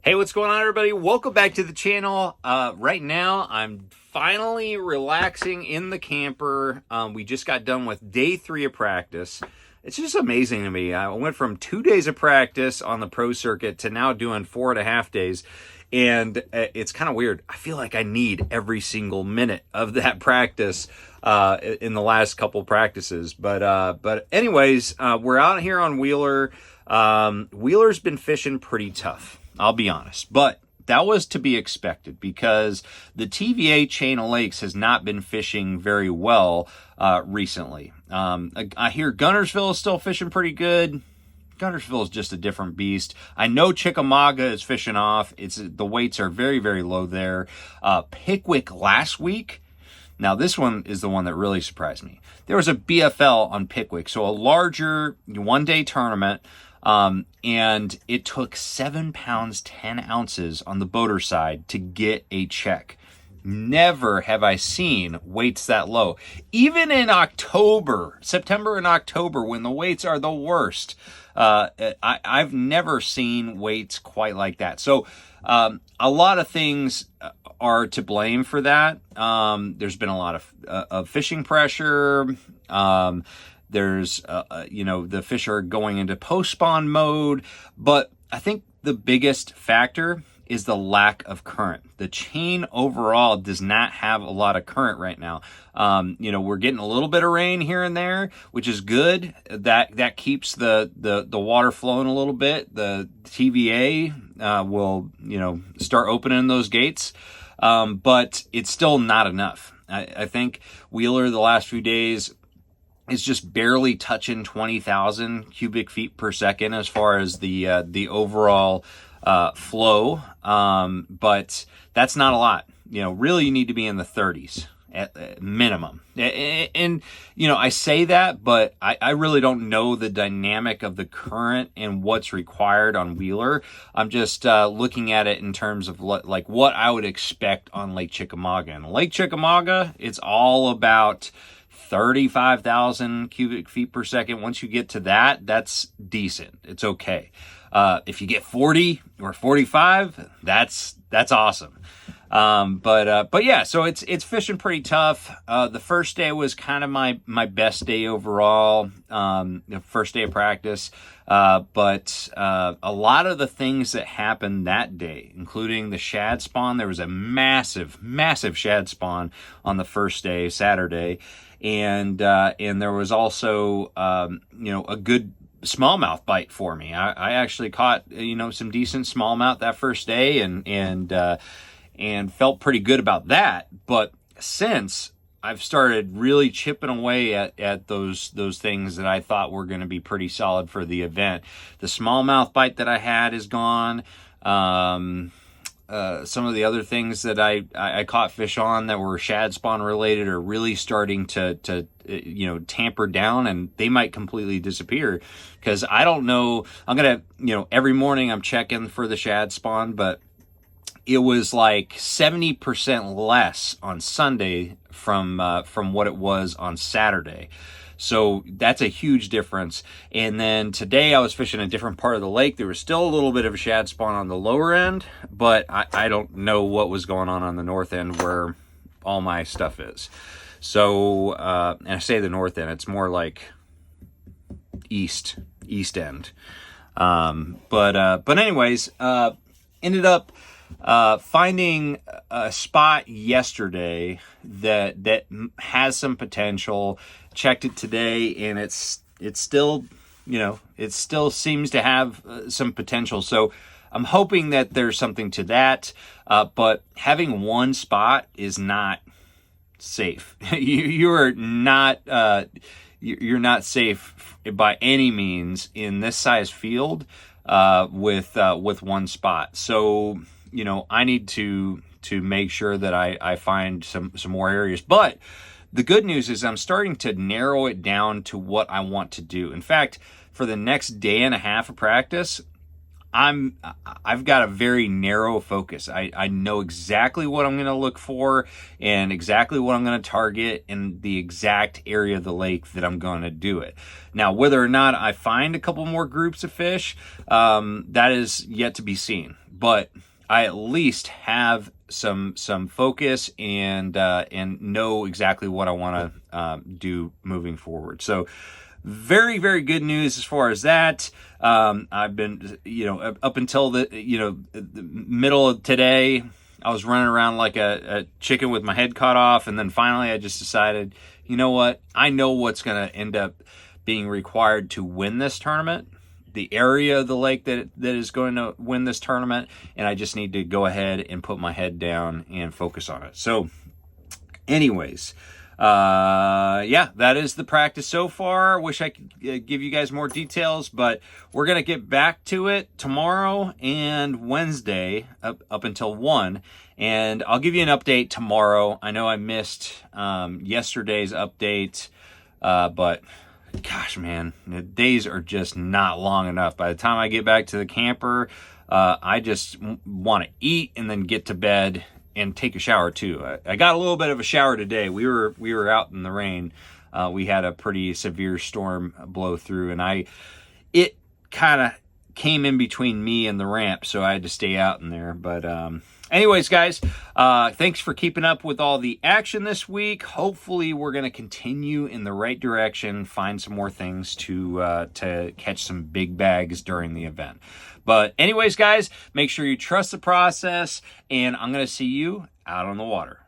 Hey, what's going on, everybody? Welcome back to the channel. Right now, I'm finally relaxing in the camper. We just got done with day 3 of practice. It's just amazing to me. I went from 2 days of practice on the pro circuit to now doing 4.5 days. And it's kind of weird. I feel like I need every single minute of that practice in the last couple practices. But anyways, we're out here on Wheeler. Wheeler's been fishing pretty tough, I'll be honest, but that was to be expected because the TVA chain of lakes has not been fishing very well recently. I hear Guntersville is still fishing pretty good. Guntersville is just a different beast. I know Chickamauga is fishing off. The weights are very, very low there. Pickwick last week. Now, this one is the one that really surprised me. There was a BFL on Pickwick, so a larger one-day tournament. And it took 7 pounds, 10 ounces on the boater side to get a check. Never have I seen weights that low. Even in October, September and October, when the weights are the worst, I've never seen weights quite like that. So, a lot of things are to blame for that. There's been a lot of fishing pressure. There's, the fish are going into post-spawn mode, but I think the biggest factor is the lack of current. The chain overall does not have a lot of current right now. We're getting a little bit of rain here and there, which is good. That keeps the water flowing a little bit. The TVA will, start opening those gates, but it's still not enough. I think Wheeler the last few days is just barely touching 20,000 cubic feet per second as far as the overall flow, but that's not a lot. Really you need to be in the 30s at minimum. And I say that, but I really don't know the dynamic of the current and what's required on Wheeler. I'm just looking at it in terms of what I would expect on Lake Chickamauga. And Lake Chickamauga, it's all about 35,000 cubic feet per second. Once you get to that, that's decent. It's okay. If you get 40 or 45, that's awesome. But yeah, so it's fishing pretty tough. The first day was kind of my best day overall. The first day of practice. But a lot of the things that happened that day, including the shad spawn, there was a massive shad spawn on the first day, Saturday. And there was also, a good smallmouth bite for me. I actually caught, some decent smallmouth that first day and felt pretty good about that. But since I've started really chipping away at those things that I thought were going to be pretty solid for the event, the smallmouth bite that I had is gone. Some of the other things that I caught fish on that were shad spawn related are really starting to tamper down, and they might completely disappear because I don't know. I'm going to, every morning I'm checking for the shad spawn, but it was like 70% less on Sunday from what it was on Saturday. So that's a huge difference. And then today I was fishing a different part of the lake. There was still a little bit of a shad spawn on the lower end, but I don't know what was going on the north end where all my stuff is. So, and I say the north end, it's more like east end. But anyways, ended up finding a spot yesterday that has some potential. Checked it today, and it's still, it still seems to have some potential. So I'm hoping that there's something to that. But having one spot is not safe. You're not safe by any means in this size field with one spot. So I need to make sure that I find some more areas. But the good news is I'm starting to narrow it down to what I want to do. In fact, for the next day and a half of practice, I've got a very narrow focus. I know exactly what I'm going to look for and exactly what I'm going to target in the exact area of the lake that I'm going to do it. Now, whether or not I find a couple more groups of fish, that is yet to be seen. but I at least have some focus and know exactly what I want to do moving forward. So very, very good news as far as that. I've been, up until the middle of today, I was running around like a chicken with my head cut off. And then finally I just decided, you know what? I know what's going to end up being required to win this tournament, the area of the lake that is going to win this tournament. And I just need to go ahead and put my head down and focus on it. So anyways, yeah, that is the practice so far. Wish I could give you guys more details, but we're going to get back to it tomorrow and Wednesday up until 1. And I'll give you an update tomorrow. I know I missed yesterday's update, but gosh, man, the days are just not long enough. By the time I get back to the camper, I just want to eat and then get to bed and take a shower too. I got a little bit of a shower today. We were out in the rain. We had a pretty severe storm blow through, and it kind of came in between me and the ramp, so I had to stay out in there. But anyways, guys, thanks for keeping up with all the action this week. Hopefully we're going to continue in the right direction, find some more things to catch some big bags during the event. But anyways, guys, make sure you trust the process, and I'm going to see you out on the water.